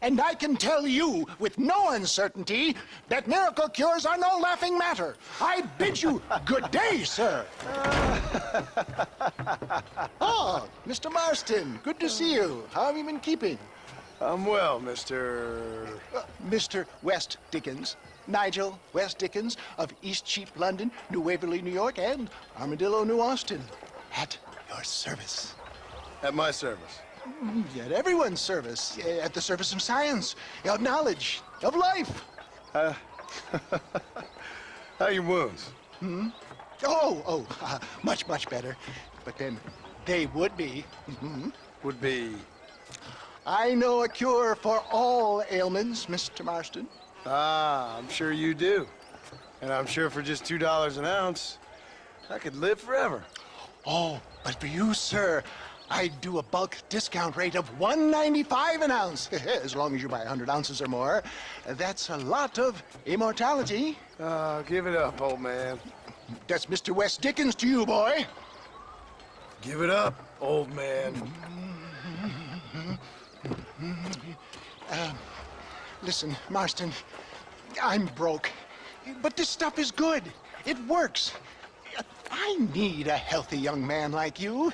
And I can tell you with no uncertainty that miracle cures are no laughing matter. I bid you good day, sir. Oh, Mr. Marston, good to see you. How have you been keeping? I'm well, Mr. Mr. West Dickens. Nigel West Dickens of Eastcheap, London, New Waverly, New York, and Armadillo, New Austin. At your service. At my service. At everyone's service. At the service of science, of knowledge, of life. How are your wounds? Much, much better. But then they would be. Would be... I know a cure for all ailments, Mr. Marston. Ah, I'm sure you do. And I'm sure for just $2 an ounce, I could live forever. Oh, but for you, sir, I'd do a bulk discount rate of $1.95 an ounce, as long as you buy 100 ounces or more. That's a lot of immortality. Give it up, old man. That's Mr. West Dickens to you, boy. Give it up, old man. Listen, Marston, I'm broke, but this stuff is good. It works. I need a healthy young man like you.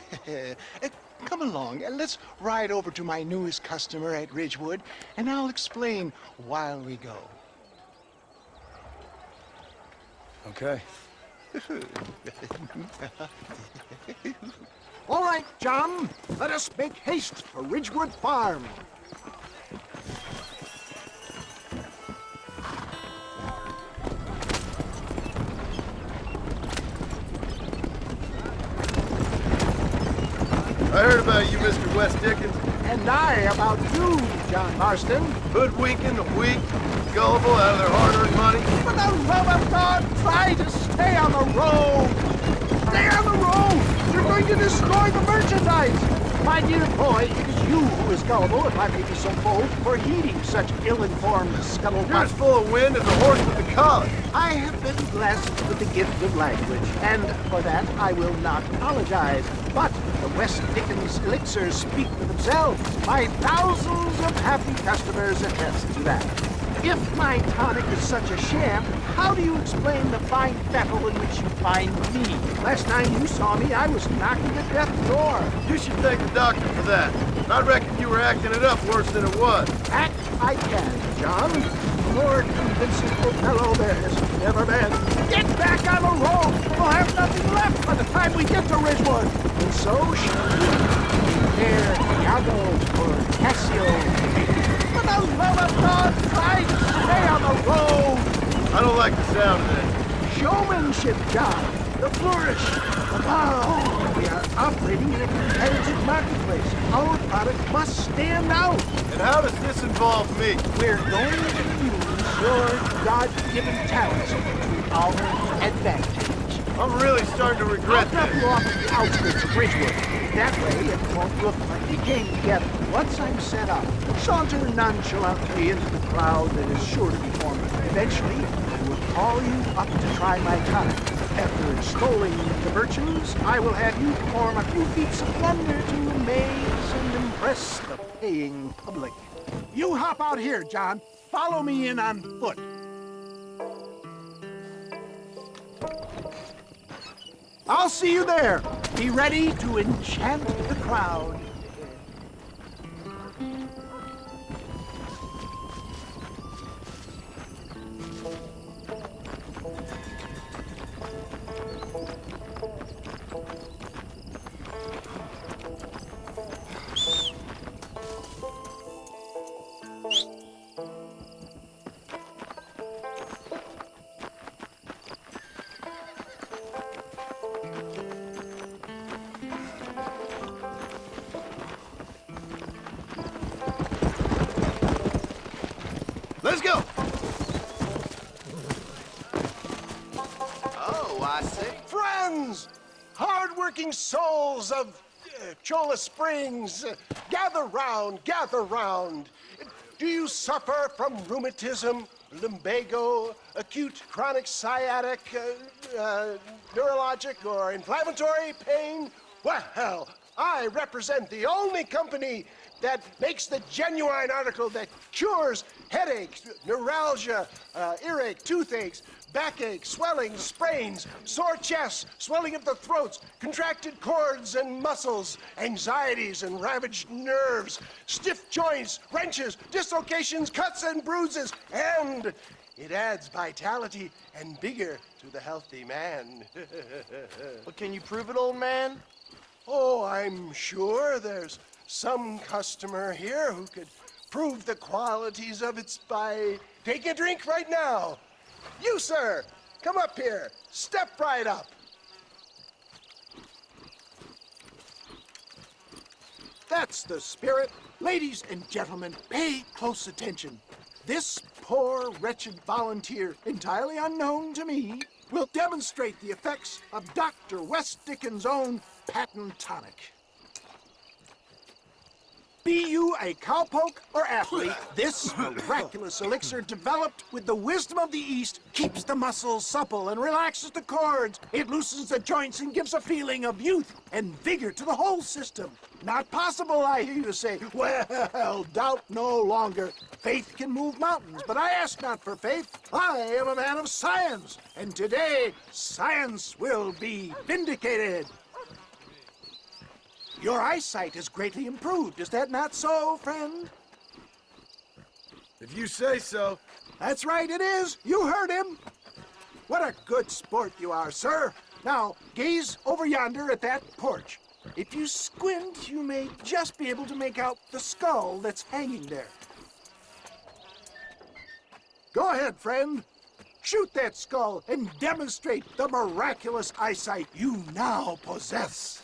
Come along, let's ride over to my newest customer at Ridgewood, and I'll explain while we go. Okay. All right, John, let us make haste for Ridgewood Farm. I heard about you, Mr. West Dickens. And I about you, John Marston. Hoodwinking the weak, gullible out of their hard-earned money. For the love of God, try to stay on the road. Stay on the road. You're going to destroy the merchandise. My dear boy, it is you who is gullible, if I may be so bold, for heeding such ill-informed scuttlebutt. You're as full of wind as a horse with a collar. I have been blessed with the gift of language, and for that I will not apologize. But the West Dickens elixirs speak for themselves. My thousands of happy customers attest to that. If my tonic is such a sham, how do you explain the fine fettle in which you find me? Last time you saw me, I was knocking at death's door. You should thank the doctor for that. I reckon you were acting it up worse than it was. Act I can, John. A more convincing fellow there has never been. Get back on the road! We'll have nothing left by the time we get to Ridgewood. And so shall you. Prepare Iago for Cassio. For the love of God, try to stay on the road! I don't like the sound of this. Showmanship, John. The flourish. The bow. We are operating in a competitive marketplace. Our product must stand out. And how does this involve me? We're going to use your God-given talents to our advantage. I'm really starting to I'll regret drop this. you off at the outskirts of Ridgewood. That way, it won't look like we came together. Once I'm set up, saunter nonchalantly into the crowd that is sure to be forming. Eventually, I will call you up to try my tonic. After extolling the virtues, I will have you perform a few feats of wonder to amaze and impress the paying public. You hop out here, John. Follow me in on foot. I'll see you there. Be ready to enchant the crowd. Let's go! Oh, I see. Friends, hard-working souls of Cholla Springs, gather round, gather round. Do you suffer from rheumatism, lumbago, acute chronic sciatic, neurologic, or inflammatory pain? Well, I represent the only company that makes the genuine article that cures headaches, neuralgia, earache, toothaches, backache, swelling, sprains, sore chests, swelling of the throats, contracted cords and muscles, anxieties and ravaged nerves, stiff joints, wrenches, dislocations, cuts and bruises, and it adds vitality and vigor to the healthy man. But can you prove it, old man? Oh, I'm sure there's some customer here who could prove the qualities of it by taking a drink right now. You, sir, come up here. Step right up. That's the spirit. Ladies and gentlemen, pay close attention. This poor, wretched volunteer, entirely unknown to me, will demonstrate the effects of Dr. West Dickens' own patent tonic. Be you a cowpoke or athlete, this miraculous elixir developed with the wisdom of the East keeps the muscles supple and relaxes the cords. It loosens the joints and gives a feeling of youth and vigor to the whole system. Not possible, I hear you say. Well, doubt no longer. Faith can move mountains, but I ask not for faith. I am a man of science, and today science will be vindicated. Your eyesight is greatly improved. Is that not so, friend? If you say so. That's right, it is. You heard him. What a good sport you are, sir. Now, gaze over yonder at that porch. If you squint, you may just be able to make out the skull that's hanging there. Go ahead, friend. Shoot that skull and demonstrate the miraculous eyesight you now possess.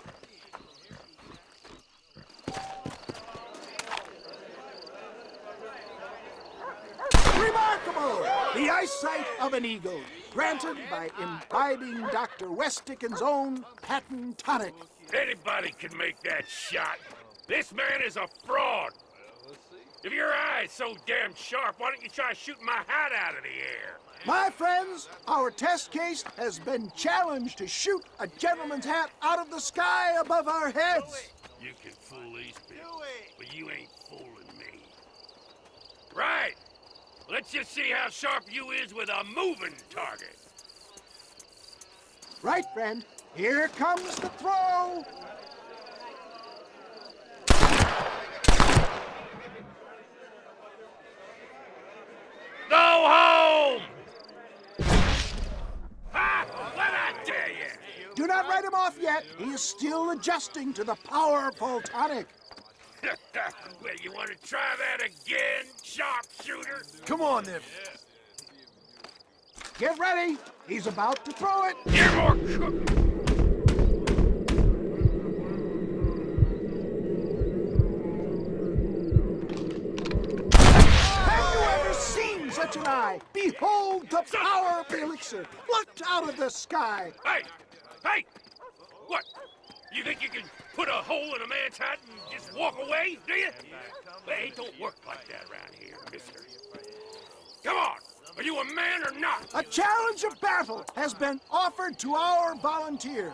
Remarkable! The eyesight of an eagle, granted by imbibing Dr. West Dickens' own patent tonic. Anybody can make that shot. This man is a fraud. If your eye's so damn sharp, why don't you try shooting my hat out of the air? My friends, our test case has been challenged to shoot a gentleman's hat out of the sky above our heads. You can fool these people, but you ain't fooling me. Right. Let's just see how sharp you is with a moving target. Right, friend. Here comes the throw. Go home! Ha! What'd I tell you? Do not write him off yet. He is still adjusting to the powerful tonic. Well, you want to try that again, sharpshooter? Come on, then. Get ready. He's about to throw it. You're more cook. Have you ever seen such an eye? Behold the power of the elixir plucked out of the sky. Hey! Hey! What? You think you can put a hole in a man's hat and just walk away, do you? Well, it don't work like that around here, mister. Come on! Are you a man or not? A challenge of battle has been offered to our volunteer.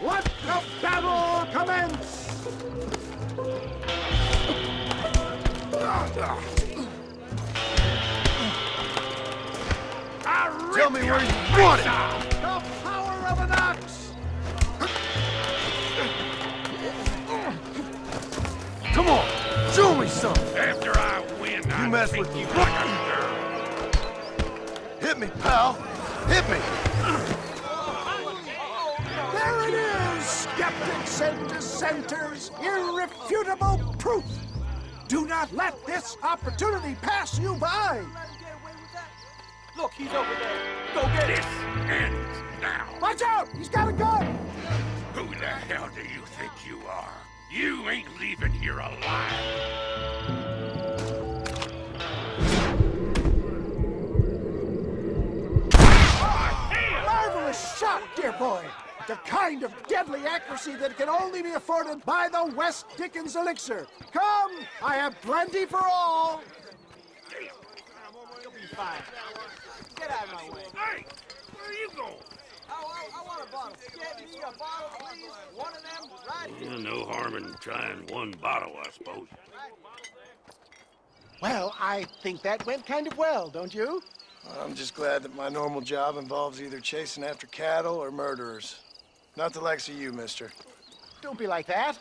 Let the battle commence! Tell me where you want it. The power of an ox! Come on, show me something. After I win, I mess think with you me. like a girl. Hit me, pal. Hit me. There it is, skeptics and dissenters, irrefutable proof. Do not let this opportunity pass you by. Look, he's over there. Go get This ends now. Watch out, he's got a gun. Who the hell do you think you are? You ain't leaving here alive. Marvelous shot, dear boy. The kind of deadly accuracy that can only be afforded by the West Dickens elixir. Come, I have plenty for all. You'll be fine. Get out of my way. Hey, where are you going? I want to Get me a bottle, please. One of them, right? Yeah, no harm in trying one bottle, I suppose. Well, I think that went kind of well, don't you? I'm just glad that my normal job involves either chasing after cattle or murderers. Not the likes of you, mister. Don't be like that.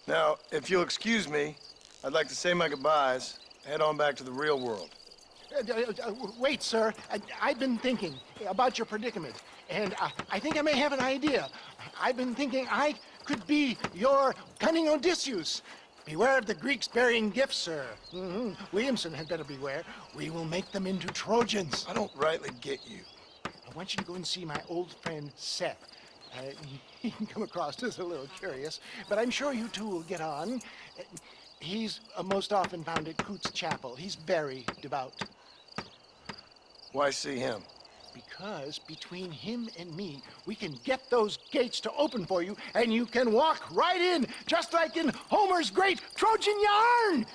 Now, if you'll excuse me, I'd like to say my goodbyes, head on back to the real world. Wait, sir. I've been thinking about your predicament, and I think I may have an idea. I've been thinking I could be your cunning Odysseus. Beware of the Greeks bearing gifts, sir. Williamson had better beware. We will make them into Trojans. I don't rightly get you. I want you to go and see my old friend Seth. He can come across as a little curious, but I'm sure you two will get on. He's most often found at Coots Chapel. He's very devout. Why see him? Because between him and me, we can get those gates to open for you, and you can walk right in, just like in Homer's great Trojan yarn!